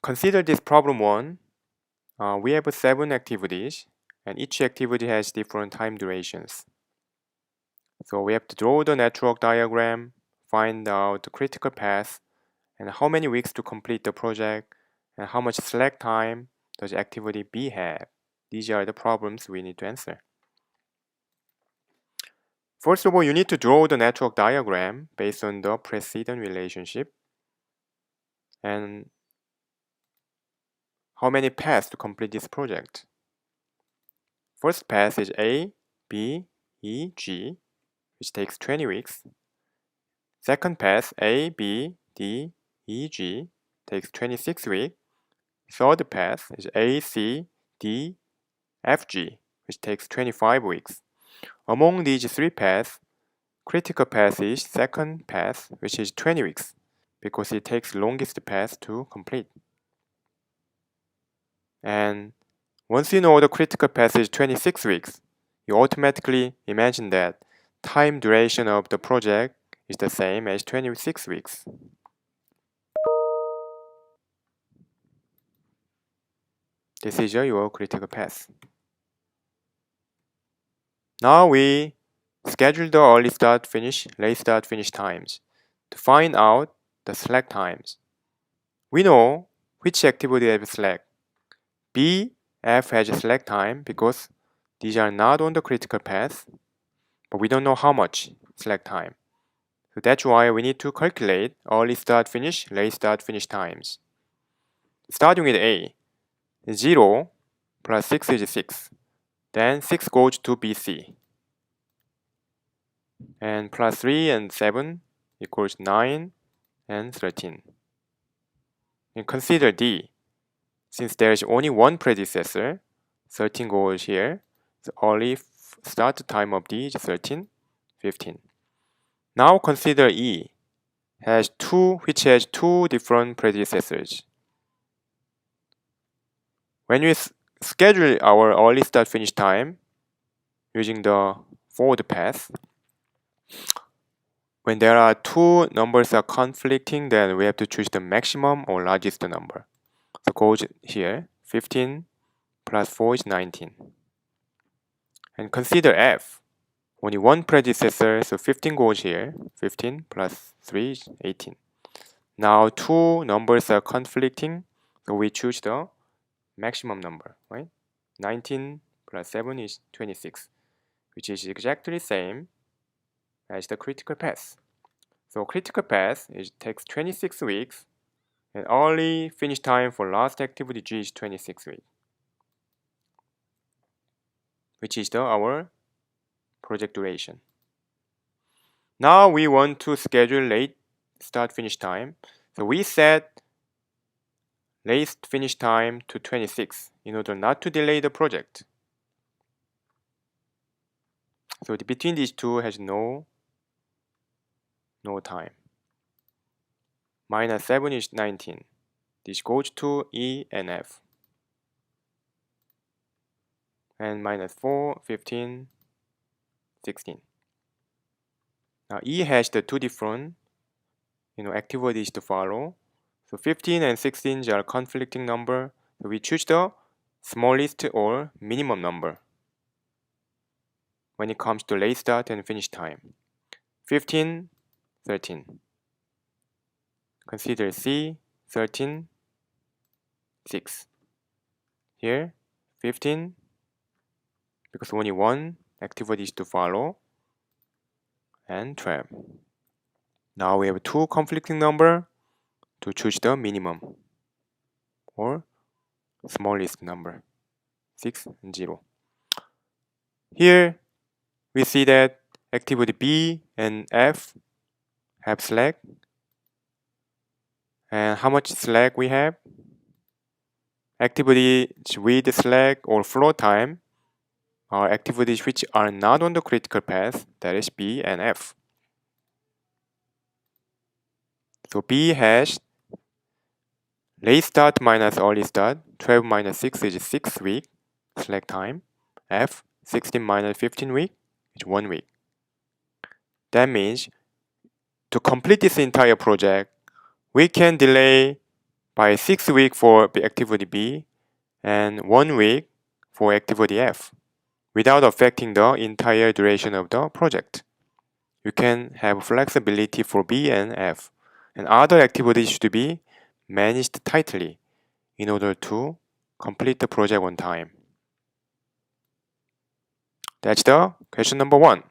Consider this problem 1. We have 7 activities, and each activity has different time durations. So we have to draw the network diagram, find out the critical path, and how many weeks to complete the project, and how much slack time does activity B have. These are the problems we need to answer. First of all, you need to draw the network diagram based on the precedent relationship and how many paths to complete this project. First path is A, B, E, G, which takes 20 weeks. Second path, A, B, D, E, G, takes 26 weeks. Third path is A, C, D, F, G, which takes 25 weeks. Among these 3 paths, critical path is second path, which is 20 weeks, because it takes longest path to complete. And once you know the critical path is 26 weeks, you automatically imagine that time duration of the project is the same as 26 weeks. This is your critical path. Now we schedule the early start finish, late start finish times to find out the slack times. We know which activity has slack. B, F has a slack time because these are not on the critical path, but we don't know how much slack time. So that's why we need to calculate early start finish, late start finish times. Starting with A, 0 plus 6 is 6. Then 6 goes to BC. And plus 3 and 7 equals 9 and 13. And consider D. Since there's only one predecessor, 13 goes here. The early start time of D is 13, 15. Now consider E, which has 2 different predecessors. When we schedule our early start finish time using the forward path, when there are 2 numbers are conflicting, then we have to choose the maximum or largest number. So goes here, 15 plus 4 is 19. And consider F. Only one predecessor, so 15 goes here. 15 plus 3 is 18. Now 2 numbers are conflicting, so we choose the maximum number, right? 19 plus 7 is 26, which is exactly same as the critical path. So critical path takes 26 weeks, and early finish time for last activity G is 26 weeks, which is our project duration. Now we want to schedule late start finish time. So we set late finish time to 26 in order not to delay the project. So between these two has no time. Minus 7 is 19. This goes to E and F. And minus 4, 15, 16. Now E has the 2 different activities to follow. So 15 and 16 are conflicting number. So we choose the smallest or minimum number when it comes to late start and finish time. 15, 13. Consider C, 13, 6. Here, 15, because only one activity is to follow, and 12. Now we have 2 conflicting number to choose the minimum or smallest number, 6 and 0. Here we see that activity B and F have slack. And how much slack we have? Activities with slack or flow time are activities which are not on the critical path, that is B and F. So B has late start minus early start. 12 minus 6 is 6 week slack time. F, 16 minus 15 week is 1 week. That means to complete this entire project, we can delay by 6 weeks for activity B and 1 week for activity F without affecting the entire duration of the project. You can have flexibility for B and F, and other activities should be managed tightly in order to complete the project on time. That's the question number 1.